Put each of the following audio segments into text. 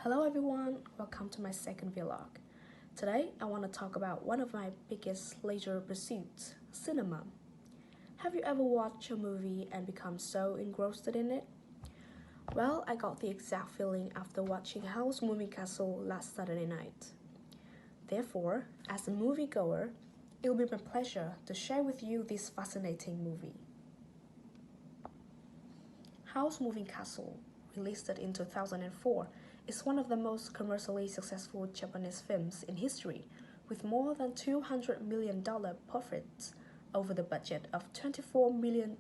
Hello everyone, welcome to my second vlog. Today I want to talk about one of my biggest leisure pursuits, cinema. Have you ever watched a movie and become so engrossed in it? Well, I got the exact feeling after watching House Moving Castle last Saturday night. Therefore, as a moviegoer, it will be my pleasure to share with you this fascinating movie. House Moving Castle, released in 2004, is one of the most commercially successful Japanese films in history, with more than $200 million profits over the budget of $24 million.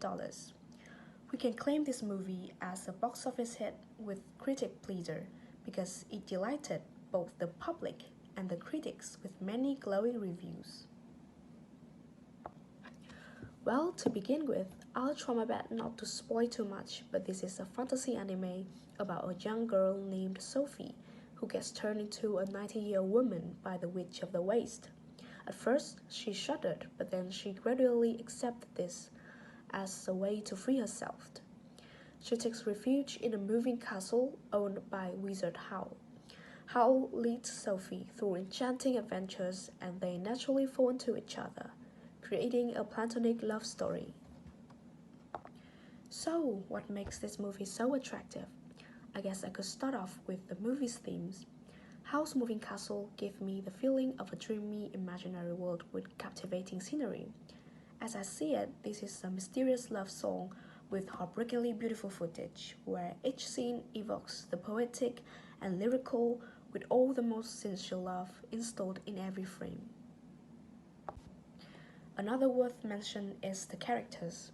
We can claim this movie as a box office hit with critic pleaser because it delighted both the public and the critics with many glowing reviews. Well, to begin with, I'll try my best not to spoil too much, but this is a fantasy anime about a young girl named Sophie who gets turned into a 90-year-old woman by the Witch of the Waste. At first, she shuddered, but then she gradually accepted this as a way to free herself. She takes refuge in a moving castle owned by Wizard Howl. Howl leads Sophie through enchanting adventures and they naturally fall into each other, creating a platonic love story. So, what makes this movie so attractive? I guess I could start off with the movie's themes. House Moving Castle gave me the feeling of a dreamy, imaginary world with captivating scenery. As I see it, this is a mysterious love song with heartbreakingly beautiful footage, where each scene evokes the poetic and lyrical with all the most sincere love installed in every frame. Another worth mention is the characters.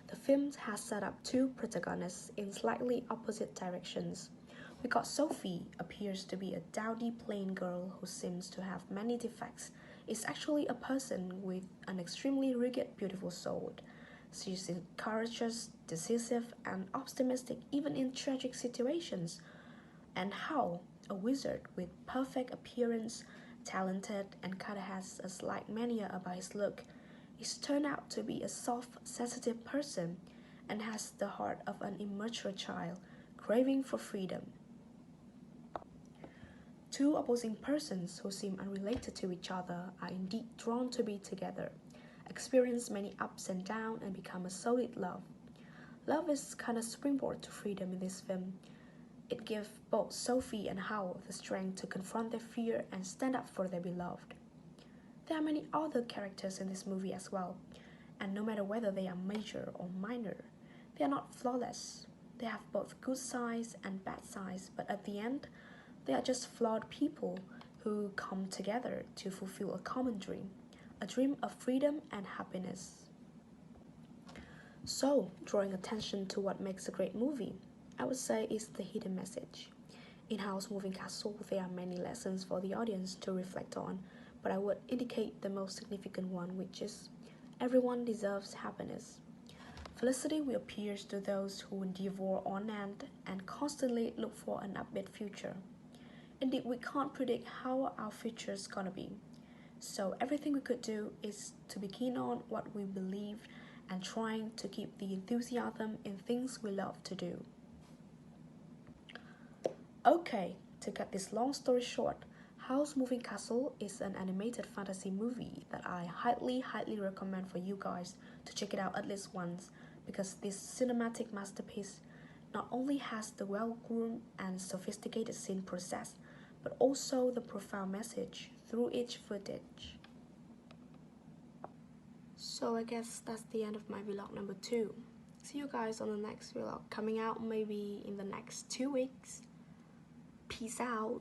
The film has set up two protagonists in slightly opposite directions. We got Sophie, appears to be a dowdy plain girl who seems to have many defects, is actually a person with an extremely rugged, beautiful soul. She's courageous, decisive, and optimistic even in tragic situations. And Howl, a wizard with perfect appearance, talented, and kinda has a slight mania about his look, is turned out to be a soft, sensitive person and has the heart of an immature child, craving for freedom. Two opposing persons who seem unrelated to each other are indeed drawn to be together, experience many ups and downs, and become a solid love. Love is kind of springboard to freedom in this film. It gives both Sophie and Howl the strength to confront their fear and stand up for their beloved. There are many other characters in this movie as well, and no matter whether they are major or minor, they are not flawless. They have both good sides and bad sides, but at the end, they are just flawed people who come together to fulfill a common dream, a dream of freedom and happiness. So, drawing attention to what makes a great movie, I would say is the hidden message. In House Moving Castle, there are many lessons for the audience to reflect on, but I would indicate the most significant one, which is everyone deserves happiness. Felicity will appear to those who endeavor on and constantly look for an upbeat future. Indeed, we can't predict how our future is gonna be. So everything we could do is to be keen on what we believe and trying to keep the enthusiasm in things we love to do. Okay, to cut this long story short, House Moving Castle is an animated fantasy movie that I highly recommend for you guys to check it out at least once, because this cinematic masterpiece not only has the well-groomed and sophisticated scene process, but also the profound message through each footage. So I guess that's the end of my vlog number 2. See you guys on the next vlog, coming out maybe in the next 2 weeks. Peace out.